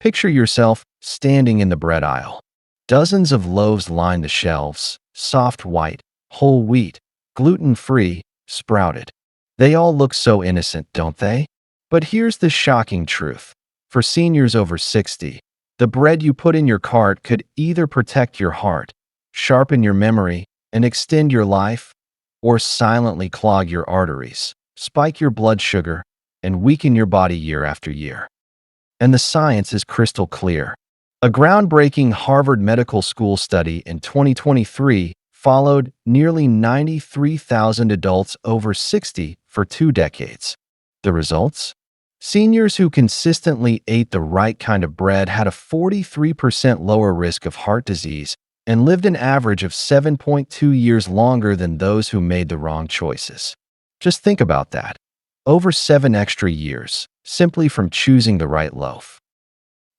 Picture yourself standing in the bread aisle. Dozens of loaves line the shelves, soft white, whole wheat, gluten-free, sprouted. They all look so innocent, don't they? But here's the shocking truth. For seniors over 60, the bread you put in your cart could either protect your heart, sharpen your memory, and extend your life, or silently clog your arteries, spike your blood sugar, and weaken your body year after year. And the science is crystal clear. A groundbreaking Harvard Medical School study in 2023 followed nearly 93,000 adults over 60 for 2 decades. The results? Seniors who consistently ate the right kind of bread had a 43% lower risk of heart disease and lived an average of 7.2 years longer than those who made the wrong choices. Just think about that. Over 7 extra years, simply from choosing the right loaf.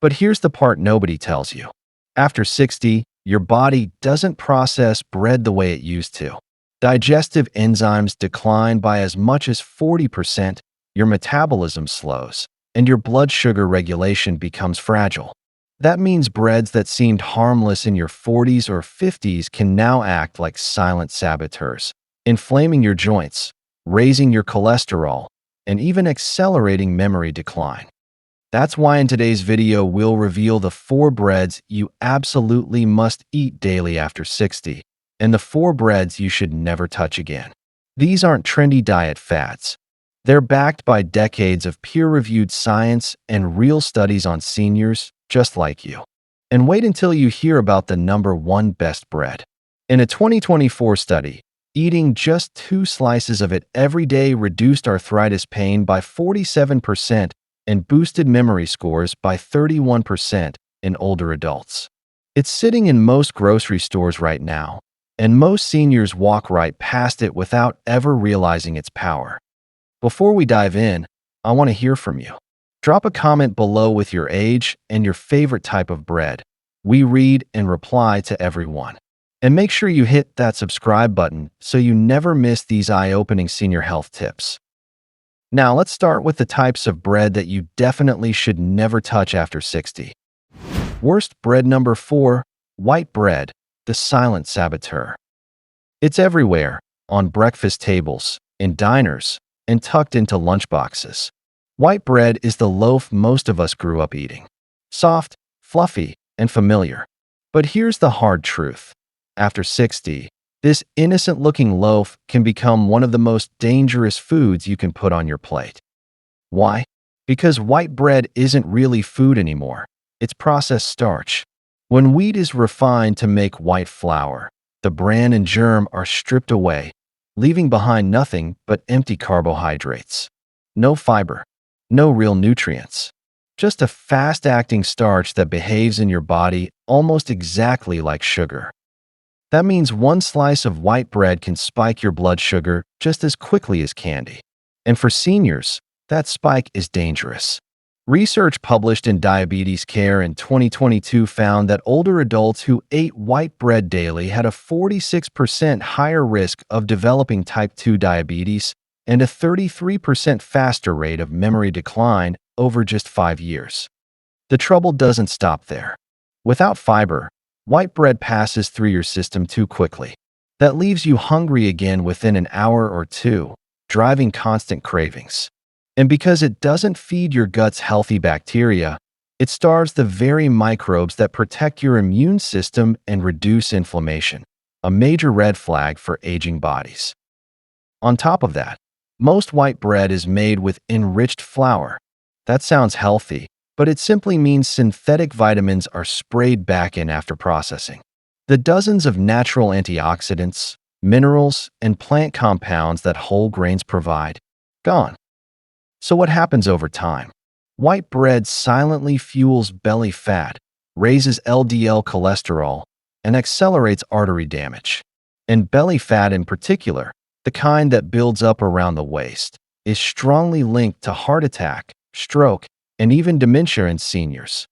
But here's the part nobody tells you. After 60, your body doesn't process bread the way it used to. Digestive enzymes decline by as much as 40%, your metabolism slows, and your blood sugar regulation becomes fragile. That means breads that seemed harmless in your 40s or 50s can now act like silent saboteurs, inflaming your joints, raising your cholesterol, and even accelerating memory decline. That's why in today's video we'll reveal the 4 breads you absolutely must eat daily after 60, and the 4 breads you should never touch again. These aren't trendy diet fads. They're backed by decades of peer-reviewed science and real studies on seniors just like you. And wait until you hear about the number 1 best bread. In a 2024 study, eating just 2 slices of it every day reduced arthritis pain by 47% and boosted memory scores by 31% in older adults. It's sitting in most grocery stores right now, and most seniors walk right past it without ever realizing its power. Before we dive in, I want to hear from you. Drop a comment below with your age and your favorite type of bread. We read and reply to everyone. And make sure you hit that subscribe button so you never miss these eye-opening senior health tips. Now let's start with the types of bread that you definitely should never touch after 60. Worst bread number 4, white bread, the silent saboteur. It's everywhere, on breakfast tables, in diners, and tucked into lunchboxes. White bread is the loaf most of us grew up eating. Soft, fluffy, and familiar. But here's the hard truth. After 60, this innocent-looking loaf can become one of the most dangerous foods you can put on your plate. Why? Because white bread isn't really food anymore. It's processed starch. When wheat is refined to make white flour, the bran and germ are stripped away, leaving behind nothing but empty carbohydrates. No fiber. No real nutrients. Just a fast-acting starch that behaves in your body almost exactly like sugar. That means 1 slice of white bread can spike your blood sugar just as quickly as candy. And for seniors, that spike is dangerous. Research published in Diabetes Care in 2022 found that older adults who ate white bread daily had a 46% higher risk of developing type 2 diabetes and a 33% faster rate of memory decline over just 5 years. The trouble doesn't stop there. Without fiber, white bread passes through your system too quickly. That leaves you hungry again within an hour or 2, driving constant cravings. And because it doesn't feed your gut's healthy bacteria, it starves the very microbes that protect your immune system and reduce inflammation, a major red flag for aging bodies. On top of that, most white bread is made with enriched flour. That sounds healthy, but it simply means synthetic vitamins are sprayed back in after processing. The dozens of natural antioxidants, minerals, and plant compounds that whole grains provide, gone. So what happens over time? White bread silently fuels belly fat, raises LDL cholesterol, and accelerates artery damage. And belly fat in particular, the kind that builds up around the waist, is strongly linked to heart attack, stroke, and even dementia in seniors.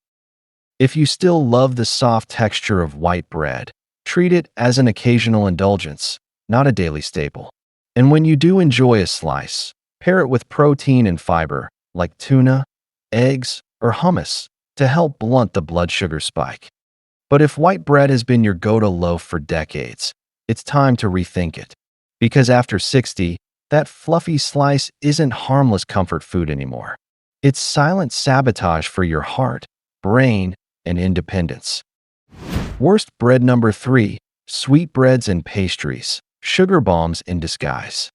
If you still love the soft texture of white bread, treat it as an occasional indulgence, not a daily staple. And when you do enjoy a slice, pair it with protein and fiber, like tuna, eggs, or hummus. to help blunt the blood sugar spike. But if white bread has been your go-to loaf for decades, it's time to rethink it. Because after 60, that fluffy slice isn't harmless comfort food anymore. It's silent sabotage for your heart, brain, and independence. Worst bread number 3, sweetbreads and pastries, sugar bombs in disguise.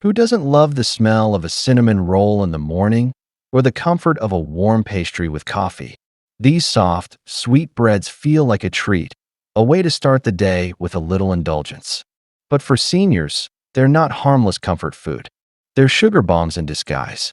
Who doesn't love the smell of a cinnamon roll in the morning or the comfort of a warm pastry with coffee? These soft, sweet breads feel like a treat, a way to start the day with a little indulgence. But for seniors, they're not harmless comfort food. They're sugar bombs in disguise.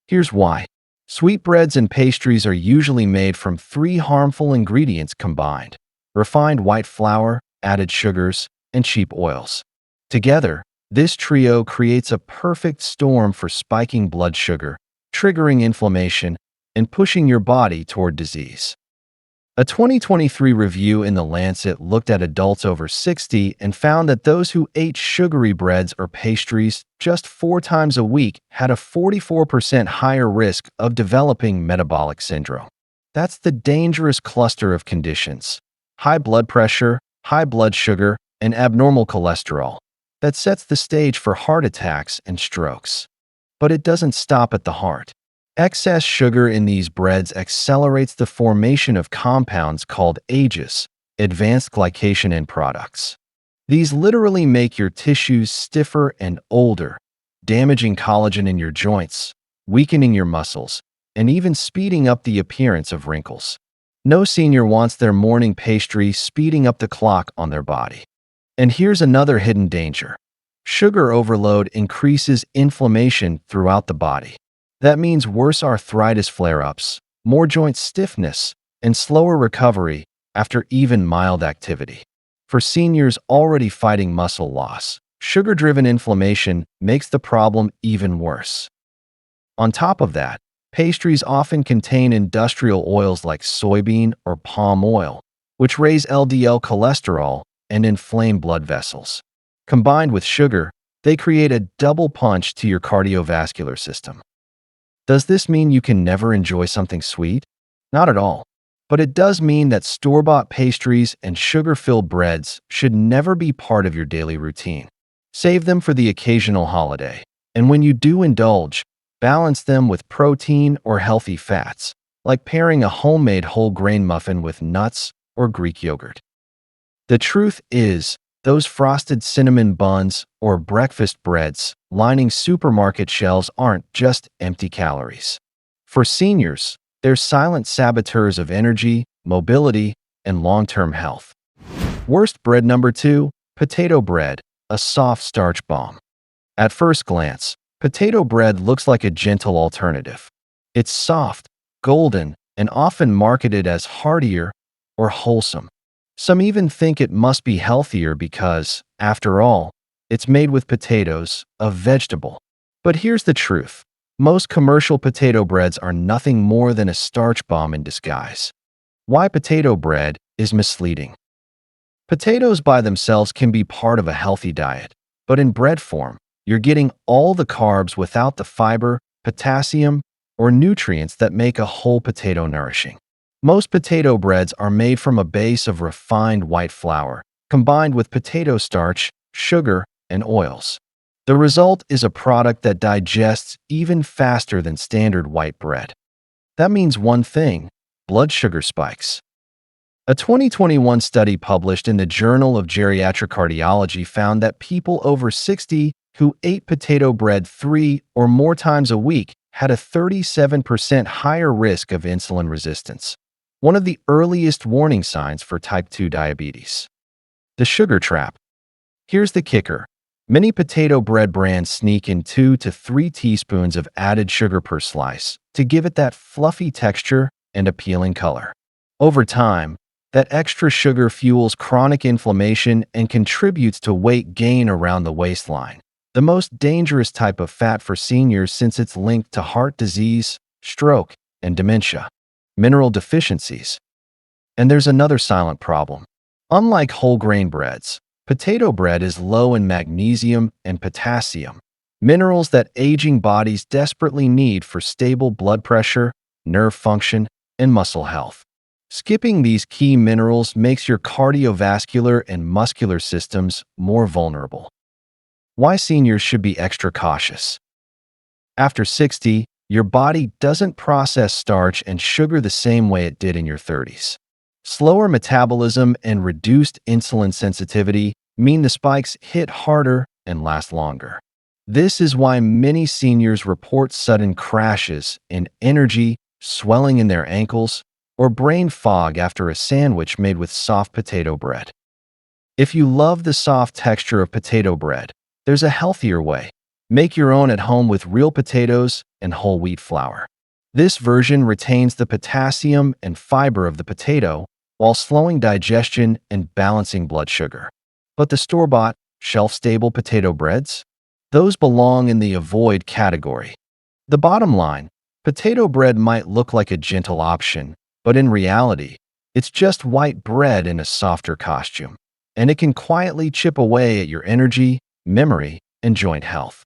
Here's why. Sweetbreads and pastries are usually made from 3 harmful ingredients combined: refined white flour, added sugars, and cheap oils. Together, this trio creates a perfect storm for spiking blood sugar, triggering inflammation, and pushing your body toward disease. A 2023 review in The Lancet looked at adults over 60 and found that those who ate sugary breads or pastries just 4 times a week had a 44% higher risk of developing metabolic syndrome. That's the dangerous cluster of conditions: high blood pressure, high blood sugar, and abnormal cholesterol that sets the stage for heart attacks and strokes. But it doesn't stop at the heart. Excess sugar in these breads accelerates the formation of compounds called AGEs, advanced glycation end products. These literally make your tissues stiffer and older, damaging collagen in your joints, weakening your muscles, and even speeding up the appearance of wrinkles. No senior wants their morning pastry speeding up the clock on their body. And here's another hidden danger. Sugar overload increases inflammation throughout the body. That means worse arthritis flare-ups, more joint stiffness, and slower recovery after even mild activity. For seniors already fighting muscle loss, sugar-driven inflammation makes the problem even worse. On top of that, pastries often contain industrial oils like soybean or palm oil, which raise LDL cholesterol and inflame blood vessels. Combined with sugar, they create a double punch to your cardiovascular system. Does this mean you can never enjoy something sweet? Not at all. But it does mean that store-bought pastries and sugar-filled breads should never be part of your daily routine. Save them for the occasional holiday. And when you do indulge, balance them with protein or healthy fats, like pairing a homemade whole grain muffin with nuts or Greek yogurt. The truth is, those frosted cinnamon buns or breakfast breads lining supermarket shelves aren't just empty calories. For seniors, they're silent saboteurs of energy, mobility, and long-term health. Worst bread number 2, potato bread, a soft starch bomb. At first glance, potato bread looks like a gentle alternative. It's soft, golden, and often marketed as heartier or wholesome. Some even think it must be healthier because, after all, it's made with potatoes, a vegetable. But here's the truth. Most commercial potato breads are nothing more than a starch bomb in disguise. Why potato bread is misleading. Potatoes by themselves can be part of a healthy diet, but in bread form, you're getting all the carbs without the fiber, potassium, or nutrients that make a whole potato nourishing. Most potato breads are made from a base of refined white flour, combined with potato starch, sugar, and oils. The result is a product that digests even faster than standard white bread. That means one thing: blood sugar spikes. A 2021 study published in the Journal of Geriatric Cardiology found that people over 60 who ate potato bread 3 or more times a week had a 37% higher risk of insulin resistance, one of the earliest warning signs for type 2 diabetes. The sugar trap. Here's the kicker. Many potato bread brands sneak in 2 to 3 teaspoons of added sugar per slice to give it that fluffy texture and appealing color. Over time, that extra sugar fuels chronic inflammation and contributes to weight gain around the waistline, the most dangerous type of fat for seniors since it's linked to heart disease, stroke, and dementia. Mineral deficiencies. And there's another silent problem. Unlike whole grain breads, potato bread is low in magnesium and potassium, minerals that aging bodies desperately need for stable blood pressure, nerve function, and muscle health. Skipping these key minerals makes your cardiovascular and muscular systems more vulnerable. Why seniors should be extra cautious. After 60, your body doesn't process starch and sugar the same way it did in your 30s. Slower metabolism and reduced insulin sensitivity mean the spikes hit harder and last longer. This is why many seniors report sudden crashes in energy, swelling in their ankles, or brain fog after a sandwich made with soft potato bread. If you love the soft texture of potato bread, there's a healthier way. Make your own at home with real potatoes and whole wheat flour. This version retains the potassium and fiber of the potato while slowing digestion and balancing blood sugar. But the store-bought, shelf-stable potato breads? Those belong in the avoid category. The bottom line, potato bread might look like a gentle option, but in reality, it's just white bread in a softer costume, and it can quietly chip away at your energy, memory, and joint health.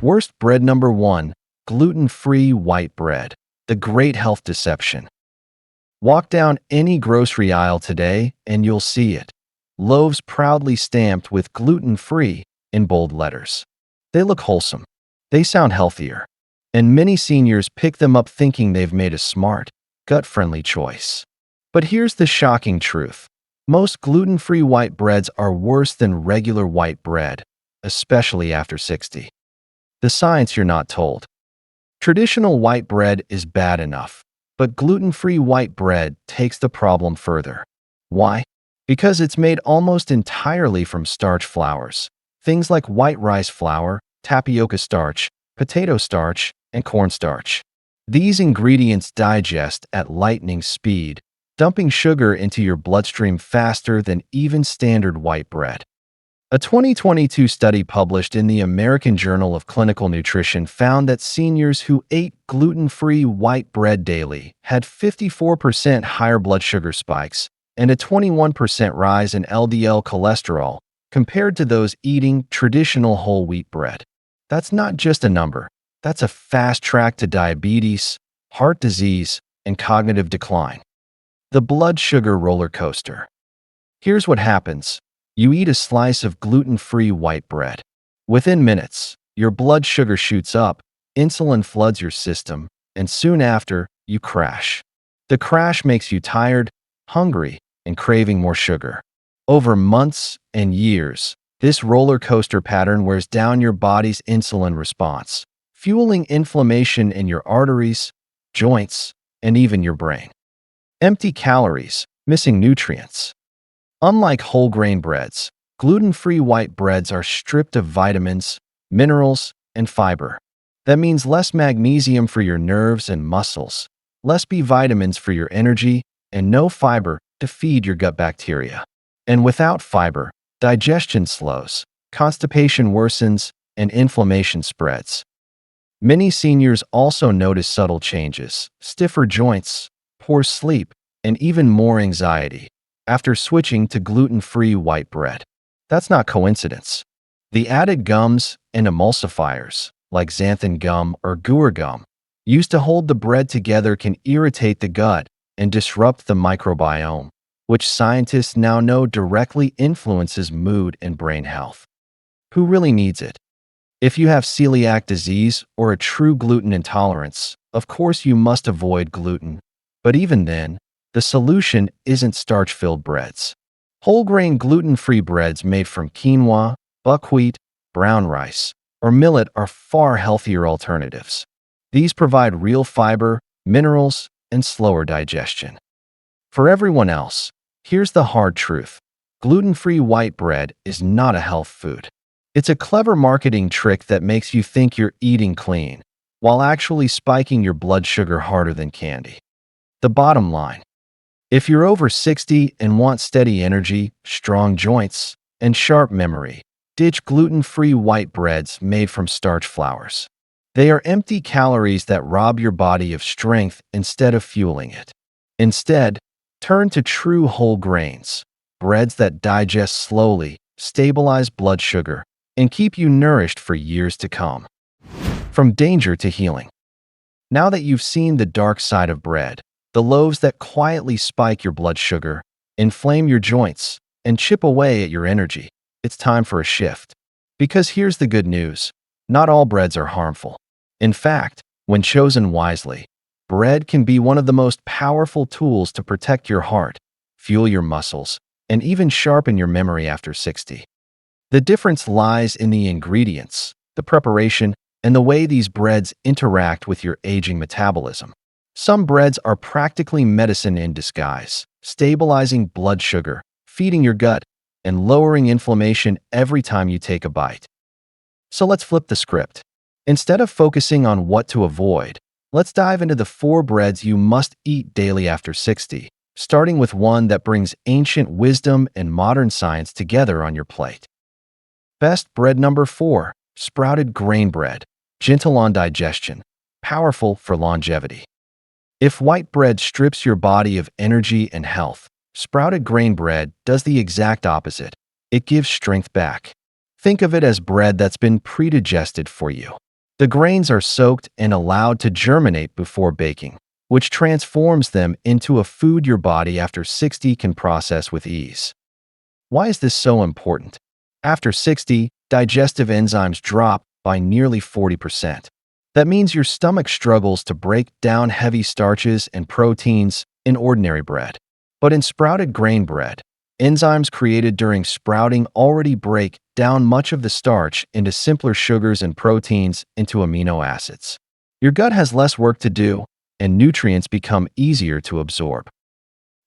Worst bread number 1, gluten-free white bread, the great health deception. Walk down any grocery aisle today and you'll see it. Loaves proudly stamped with gluten-free in bold letters. They look wholesome. They sound healthier. And many seniors pick them up thinking they've made a smart, gut-friendly choice. But here's the shocking truth. Most gluten-free white breads are worse than regular white bread, especially after 60. The science you're not told. Traditional white bread is bad enough, but gluten-free white bread takes the problem further. Why? Because it's made almost entirely from starch flours, things like white rice flour, tapioca starch, potato starch, and cornstarch. These ingredients digest at lightning speed, dumping sugar into your bloodstream faster than even standard white bread. A 2022 study published in the American Journal of Clinical Nutrition found that seniors who ate gluten-free white bread daily had 54% higher blood sugar spikes and a 21% rise in LDL cholesterol compared to those eating traditional whole wheat bread. That's not just a number. That's a fast track to diabetes, heart disease, and cognitive decline. The blood sugar roller coaster. Here's what happens. You eat a slice of gluten-free white bread. Within minutes, your blood sugar shoots up, insulin floods your system, and soon after, you crash. The crash makes you tired, hungry, and craving more sugar. Over months and years, this roller coaster pattern wears down your body's insulin response, fueling inflammation in your arteries, joints, and even your brain. Empty calories, missing nutrients. Unlike whole grain breads, gluten-free white breads are stripped of vitamins, minerals, and fiber. That means less magnesium for your nerves and muscles, less B vitamins for your energy, and no fiber to feed your gut bacteria. And without fiber, digestion slows, constipation worsens, and inflammation spreads. Many seniors also notice subtle changes, stiffer joints, poor sleep, and even more anxiety after switching to gluten-free white bread. That's not coincidence. The added gums and emulsifiers, like xanthan gum or guar gum, used to hold the bread together can irritate the gut and disrupt the microbiome, which scientists now know directly influences mood and brain health. Who really needs it? If you have celiac disease or a true gluten intolerance, of course you must avoid gluten. But even then, the solution isn't starch-filled breads. Whole-grain gluten-free breads made from quinoa, buckwheat, brown rice, or millet are far healthier alternatives. These provide real fiber, minerals, and slower digestion. For everyone else, here's the hard truth. Gluten-free white bread is not a health food. It's a clever marketing trick that makes you think you're eating clean, while actually spiking your blood sugar harder than candy. The bottom line. If you're over 60 and want steady energy, strong joints, and sharp memory, ditch gluten-free white breads made from starch flours. They are empty calories that rob your body of strength instead of fueling it. Instead, turn to true whole grains, breads that digest slowly, stabilize blood sugar, and keep you nourished for years to come. From danger to healing. Now that you've seen the dark side of bread, the loaves that quietly spike your blood sugar, inflame your joints, and chip away at your energy. It's time for a shift. Because here's the good news. Not all breads are harmful. In fact, when chosen wisely, bread can be one of the most powerful tools to protect your heart, fuel your muscles, and even sharpen your memory after 60. The difference lies in the ingredients, the preparation, and the way these breads interact with your aging metabolism. Some breads are practically medicine in disguise, stabilizing blood sugar, feeding your gut, and lowering inflammation every time you take a bite. So let's flip the script. Instead of focusing on what to avoid, let's dive into the 4 breads you must eat daily after 60, starting with one that brings ancient wisdom and modern science together on your plate. Best bread number 4, sprouted grain bread, gentle on digestion, powerful for longevity. If white bread strips your body of energy and health, sprouted grain bread does the exact opposite. It gives strength back. Think of it as bread that's been pre-digested for you. The grains are soaked and allowed to germinate before baking, which transforms them into a food your body after 60 can process with ease. Why is this so important? After 60, digestive enzymes drop by nearly 40%. That means your stomach struggles to break down heavy starches and proteins in ordinary bread. But in sprouted grain bread, enzymes created during sprouting already break down much of the starch into simpler sugars and proteins into amino acids. Your gut has less work to do, and nutrients become easier to absorb.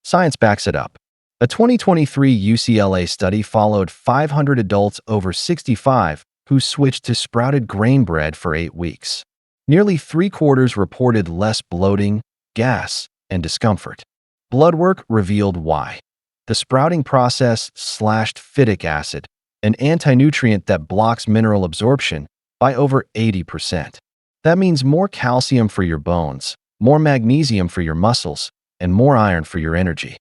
Science backs it up. A 2023 UCLA study followed 500 adults over 65 who switched to sprouted grain bread for 8 weeks. Nearly 3/4 reported less bloating, gas, and discomfort. Blood work revealed why. The sprouting process slashed phytic acid, an anti-nutrient that blocks mineral absorption, by over 80%. That means more calcium for your bones, more magnesium for your muscles, and more iron for your energy.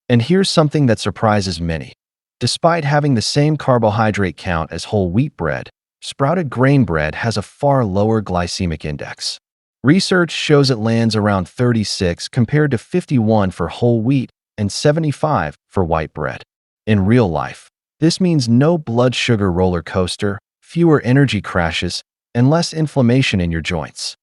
And here's something that surprises many. Despite having the same carbohydrate count as whole wheat bread, sprouted grain bread has a far lower glycemic index. Research shows it lands around 36 compared to 51 for whole wheat and 75 for white bread. In real life, this means no blood sugar roller coaster, fewer energy crashes, and less inflammation in your joints.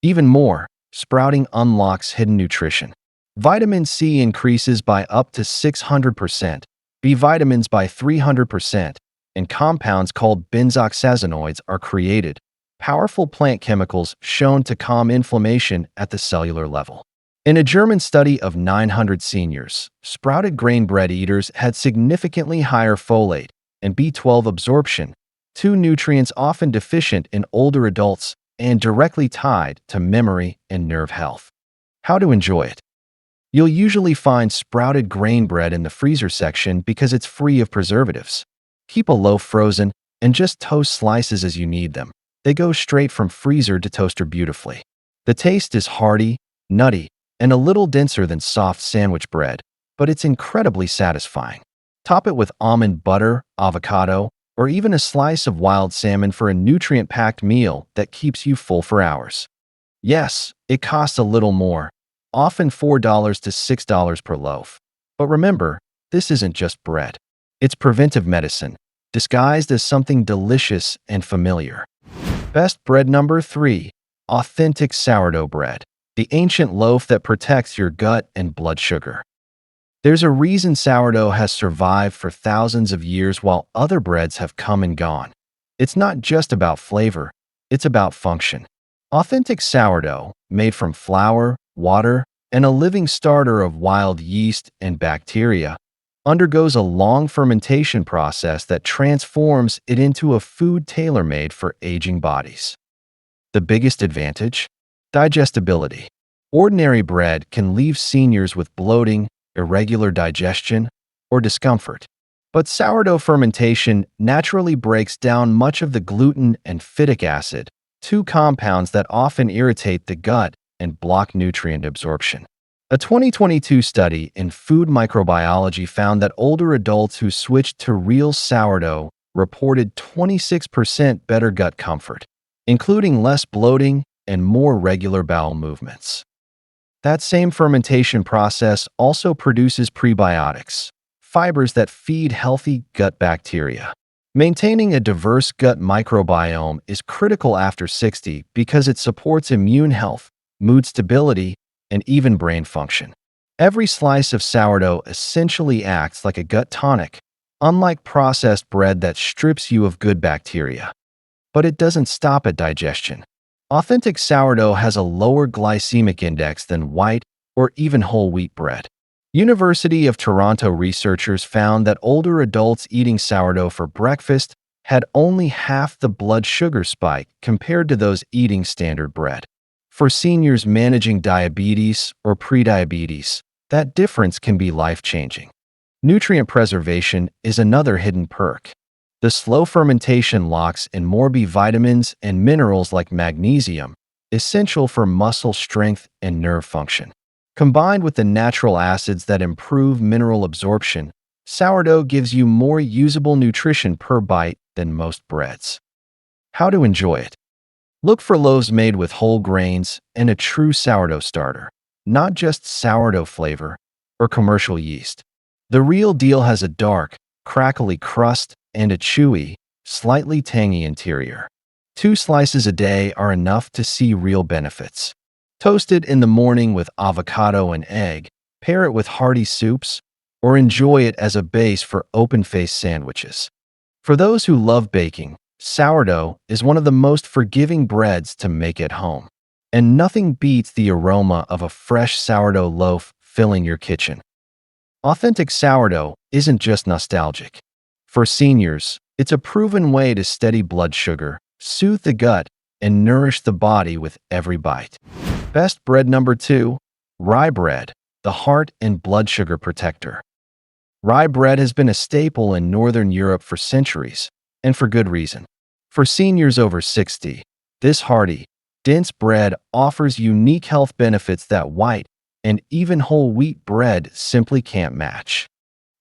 Even more, sprouting unlocks hidden nutrition. Vitamin C increases by up to 600%, B vitamins by 300%, and compounds called benzoxazinoids are created, powerful plant chemicals shown to calm inflammation at the cellular level. In a German study of 900 seniors, sprouted grain bread eaters had significantly higher folate and B12 absorption, 2 nutrients often deficient in older adults and directly tied to memory and nerve health. How to enjoy it? You'll usually find sprouted grain bread in the freezer section because it's free of preservatives. Keep a loaf frozen and just toast slices as you need them. They go straight from freezer to toaster beautifully. The taste is hearty, nutty, and a little denser than soft sandwich bread, but it's incredibly satisfying. Top it with almond butter, avocado, or even a slice of wild salmon for a nutrient-packed meal that keeps you full for hours. Yes, it costs a little more, often $4 to $6 per loaf. But remember, this isn't just bread. It's preventive medicine, disguised as something delicious and familiar. Best bread number 3, authentic sourdough bread, the ancient loaf that protects your gut and blood sugar. There's a reason sourdough has survived for thousands of years while other breads have come and gone. It's not just about flavor, it's about function. Authentic sourdough, made from flour, water, and a living starter of wild yeast and bacteria, undergoes a long fermentation process that transforms it into a food tailor-made for aging bodies. The biggest advantage? Digestibility. Ordinary bread can leave seniors with bloating, irregular digestion, or discomfort. But sourdough fermentation naturally breaks down much of the gluten and phytic acid, 2 compounds that often irritate the gut and block nutrient absorption. A 2022 study in Food Microbiology found that older adults who switched to real sourdough reported 26% better gut comfort, including less bloating and more regular bowel movements. That same fermentation process also produces prebiotics, fibers that feed healthy gut bacteria. Maintaining a diverse gut microbiome is critical after 60 because it supports immune health, mood stability, and even brain function. Every slice of sourdough essentially acts like a gut tonic, unlike processed bread that strips you of good bacteria. But it doesn't stop at digestion. Authentic sourdough has a lower glycemic index than white or even whole wheat bread. University of Toronto researchers found that older adults eating sourdough for breakfast had only half the blood sugar spike compared to those eating standard bread. For seniors managing diabetes or prediabetes, that difference can be life-changing. Nutrient preservation is another hidden perk. The slow fermentation locks in more B vitamins and minerals like magnesium, essential for muscle strength and nerve function. Combined with the natural acids that improve mineral absorption, sourdough gives you more usable nutrition per bite than most breads. How to enjoy it? Look for loaves made with whole grains and a true sourdough starter, not just sourdough flavor or commercial yeast. The real deal has a dark, crackly crust and a chewy, slightly tangy interior. 2 slices a day are enough to see real benefits. Toast it in the morning with avocado and egg, pair it with hearty soups, or enjoy it as a base for open-faced sandwiches. For those who love baking, sourdough is one of the most forgiving breads to make at home. And nothing beats the aroma of a fresh sourdough loaf filling your kitchen. Authentic sourdough isn't just nostalgic. For seniors, it's a proven way to steady blood sugar, soothe the gut, and nourish the body with every bite. Best bread number 2, rye bread, the heart and blood sugar protector. Rye bread has been a staple in Northern Europe for centuries, and for good reason. For seniors over 60, this hearty, dense bread offers unique health benefits that white and even whole wheat bread simply can't match.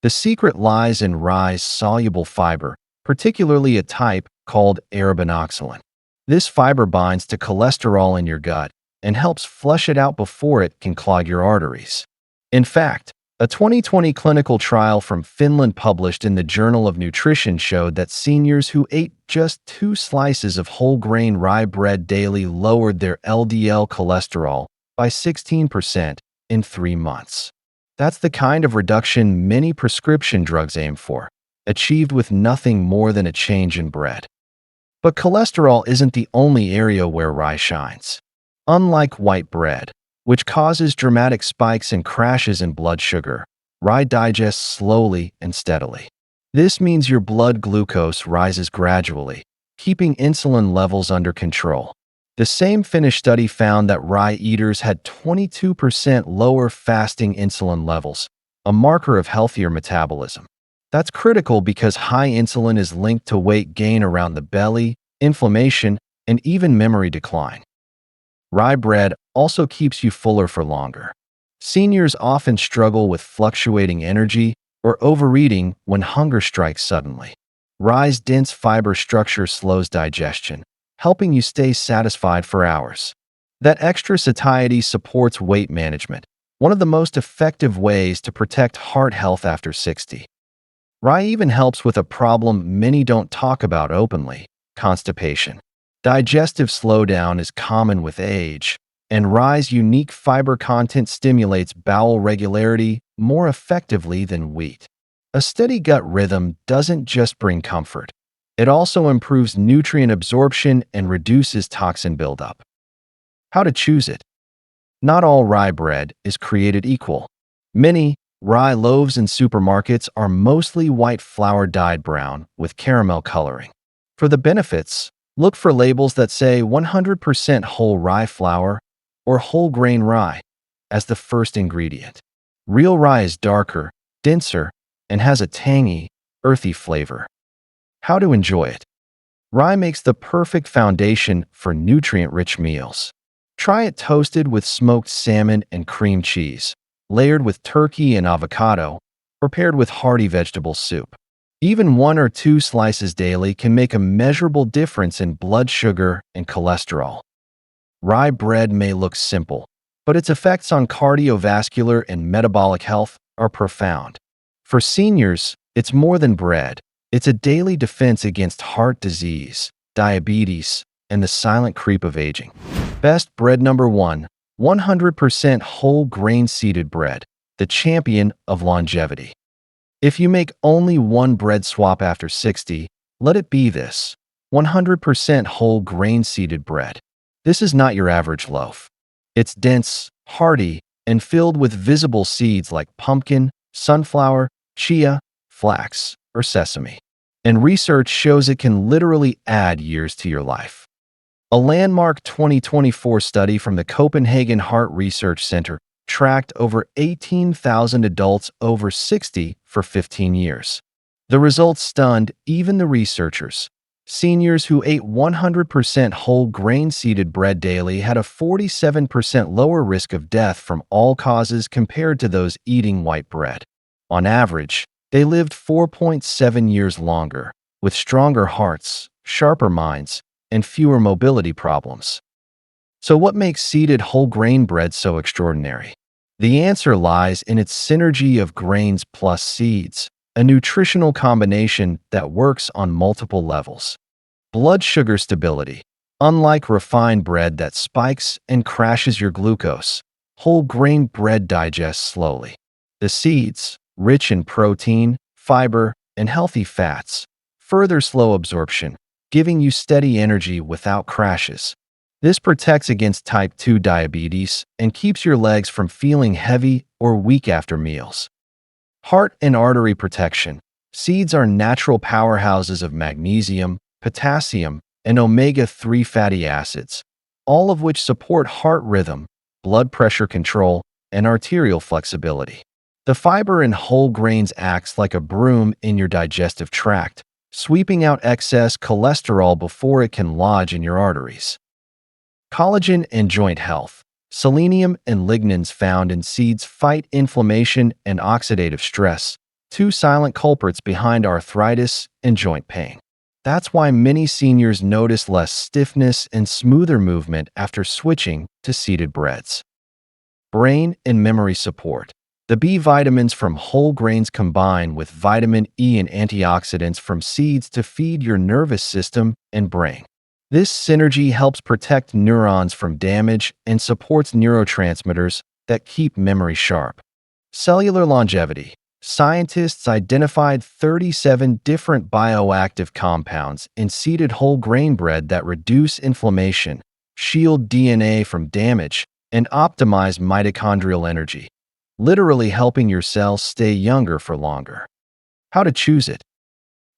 The secret lies in rye's soluble fiber, particularly a type called arabinoxolin. This fiber binds to cholesterol in your gut and helps flush it out before it can clog your arteries. In fact, a 2020 clinical trial from Finland published in the Journal of Nutrition showed that seniors who ate just 2 slices of whole grain rye bread daily lowered their LDL cholesterol by 16% in 3 months. That's the kind of reduction many prescription drugs aim for, achieved with nothing more than a change in bread. But cholesterol isn't the only area where rye shines. Unlike white bread, which causes dramatic spikes and crashes in blood sugar, rye digests slowly and steadily. This means your blood glucose rises gradually, keeping insulin levels under control. The same Finnish study found that rye eaters had 22% lower fasting insulin levels, a marker of healthier metabolism. That's critical because high insulin is linked to weight gain around the belly, inflammation, and even memory decline. Rye bread also keeps you fuller for longer. Seniors often struggle with fluctuating energy or overeating when hunger strikes suddenly. Rye's dense fiber structure slows digestion, helping you stay satisfied for hours. That extra satiety supports weight management, one of the most effective ways to protect heart health after 60. Rye even helps with a problem many don't talk about openly: constipation. Digestive slowdown is common with age, and rye's unique fiber content stimulates bowel regularity more effectively than wheat. A steady gut rhythm doesn't just bring comfort. It also improves nutrient absorption and reduces toxin buildup. How to choose it? Not all rye bread is created equal. Many rye loaves in supermarkets are mostly white flour dyed brown with caramel coloring. For the benefits, look for labels that say 100% whole rye flour or whole grain rye as the first ingredient. Real rye is darker, denser, and has a tangy, earthy flavor. How to enjoy it? Rye makes the perfect foundation for nutrient-rich meals. Try it toasted with smoked salmon and cream cheese, layered with turkey and avocado, or paired with hearty vegetable soup. Even 1 or 2 slices daily can make a measurable difference in blood sugar and cholesterol. Rye bread may look simple, but its effects on cardiovascular and metabolic health are profound. For seniors, it's more than bread. It's a daily defense against heart disease, diabetes, and the silent creep of aging. Best bread number 1, 100% whole grain seeded bread, the champion of longevity. If you make only one bread swap after 60, let it be this: 100% whole grain seeded bread. This is not your average loaf. It's dense, hearty, and filled with visible seeds like pumpkin, sunflower, chia, flax, or sesame. And research shows it can literally add years to your life. A landmark 2024 study from the Copenhagen Heart Research Center tracked over 18,000 adults over 60 for 15 years. The results stunned even the researchers. Seniors who ate 100% whole grain seeded bread daily had a 47% lower risk of death from all causes compared to those eating white bread. On average, they lived 4.7 years longer, with stronger hearts, sharper minds, and fewer mobility problems. So what makes seeded whole grain bread so extraordinary? The answer lies in its synergy of grains plus seeds, a nutritional combination that works on multiple levels. Blood sugar stability. Unlike refined bread that spikes and crashes your glucose, whole grain bread digests slowly. The seeds, rich in protein, fiber, and healthy fats, further slow absorption, giving you steady energy without crashes. This protects against type 2 diabetes and keeps your legs from feeling heavy or weak after meals. Heart and artery protection. Seeds are natural powerhouses of magnesium, potassium, and omega-3 fatty acids, all of which support heart rhythm, blood pressure control, and arterial flexibility. The fiber in whole grains acts like a broom in your digestive tract, sweeping out excess cholesterol before it can lodge in your arteries. Collagen and joint health. Selenium and lignans found in seeds fight inflammation and oxidative stress, two silent culprits behind arthritis and joint pain. That's why many seniors notice less stiffness and smoother movement after switching to seeded breads. Brain and memory support. The B vitamins from whole grains combine with vitamin E and antioxidants from seeds to feed your nervous system and brain. This synergy helps protect neurons from damage and supports neurotransmitters that keep memory sharp. Cellular longevity. Scientists identified 37 different bioactive compounds in seeded whole grain bread that reduce inflammation, shield DNA from damage, and optimize mitochondrial energy, literally helping your cells stay younger for longer. How to choose it?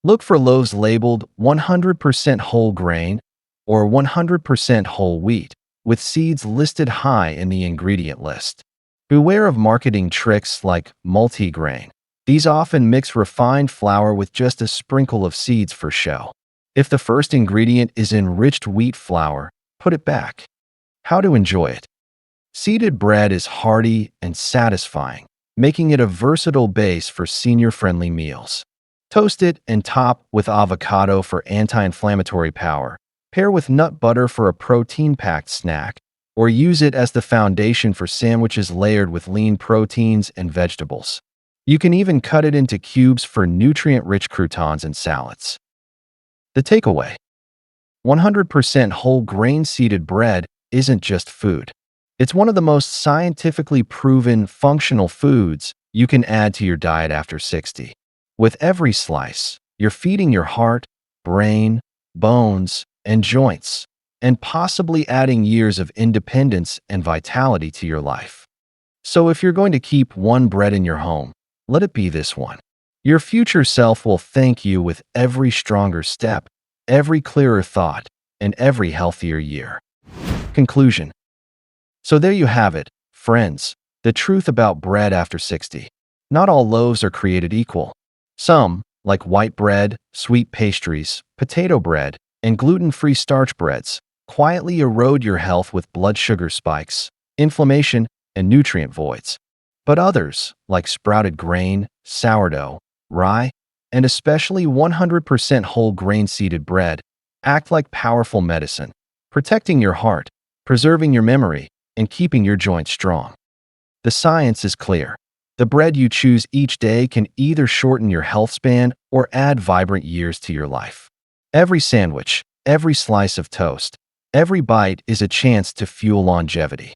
Look for loaves labeled 100% whole grain or 100% whole wheat, with seeds listed high in the ingredient list. Beware of marketing tricks like multigrain. These often mix refined flour with just a sprinkle of seeds for show. If the first ingredient is enriched wheat flour, put it back. How to enjoy it? Seeded bread is hearty and satisfying, making it a versatile base for senior-friendly meals. Toast it and top with avocado for anti-inflammatory power. Pair with nut butter for a protein-packed snack, or use it as the foundation for sandwiches layered with lean proteins and vegetables. You can even cut it into cubes for nutrient-rich croutons and salads. The takeaway: 100% whole grain seeded bread isn't just food. It's one of the most scientifically proven functional foods you can add to your diet after 60. With every slice, you're feeding your heart, brain, bones, and joints, and possibly adding years of independence and vitality to your life. So if you're going to keep one bread in your home, let it be this one. Your future self will thank you with every stronger step, every clearer thought, and every healthier year. Conclusion. So there you have it, friends, the truth about bread after 60. Not all loaves are created equal. Some, like white bread, sweet pastries, potato bread, and gluten-free starch breads, quietly erode your health with blood sugar spikes, inflammation, and nutrient voids. But others, like sprouted grain, sourdough, rye, and especially 100% whole grain seeded bread, act like powerful medicine, protecting your heart, preserving your memory, and keeping your joints strong. The science is clear. The bread you choose each day can either shorten your health span or add vibrant years to your life. Every sandwich, every slice of toast, every bite is a chance to fuel longevity.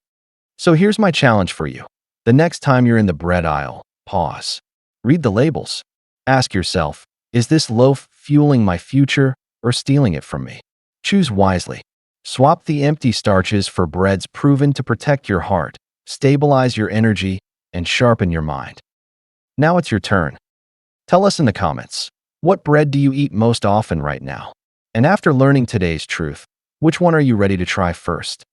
So here's my challenge for you. The next time you're in the bread aisle, pause. Read the labels. Ask yourself, is this loaf fueling my future or stealing it from me? Choose wisely. Swap the empty starches for breads proven to protect your heart, stabilize your energy, and sharpen your mind. Now it's your turn. Tell us in the comments, what bread do you eat most often right now? And after learning today's truth, which one are you ready to try first?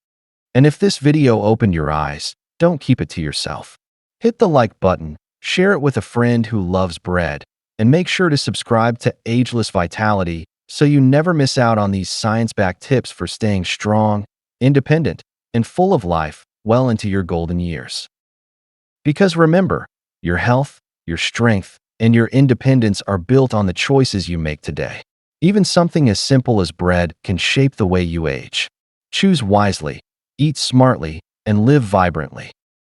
And if this video opened your eyes, don't keep it to yourself. Hit the like button, share it with a friend who loves bread, and make sure to subscribe to Ageless Vitality so you never miss out on these science-backed tips for staying strong, independent, and full of life well into your golden years. Because remember, your health, your strength, and your independence are built on the choices you make today. Even something as simple as bread can shape the way you age. Choose wisely, eat smartly, and live vibrantly.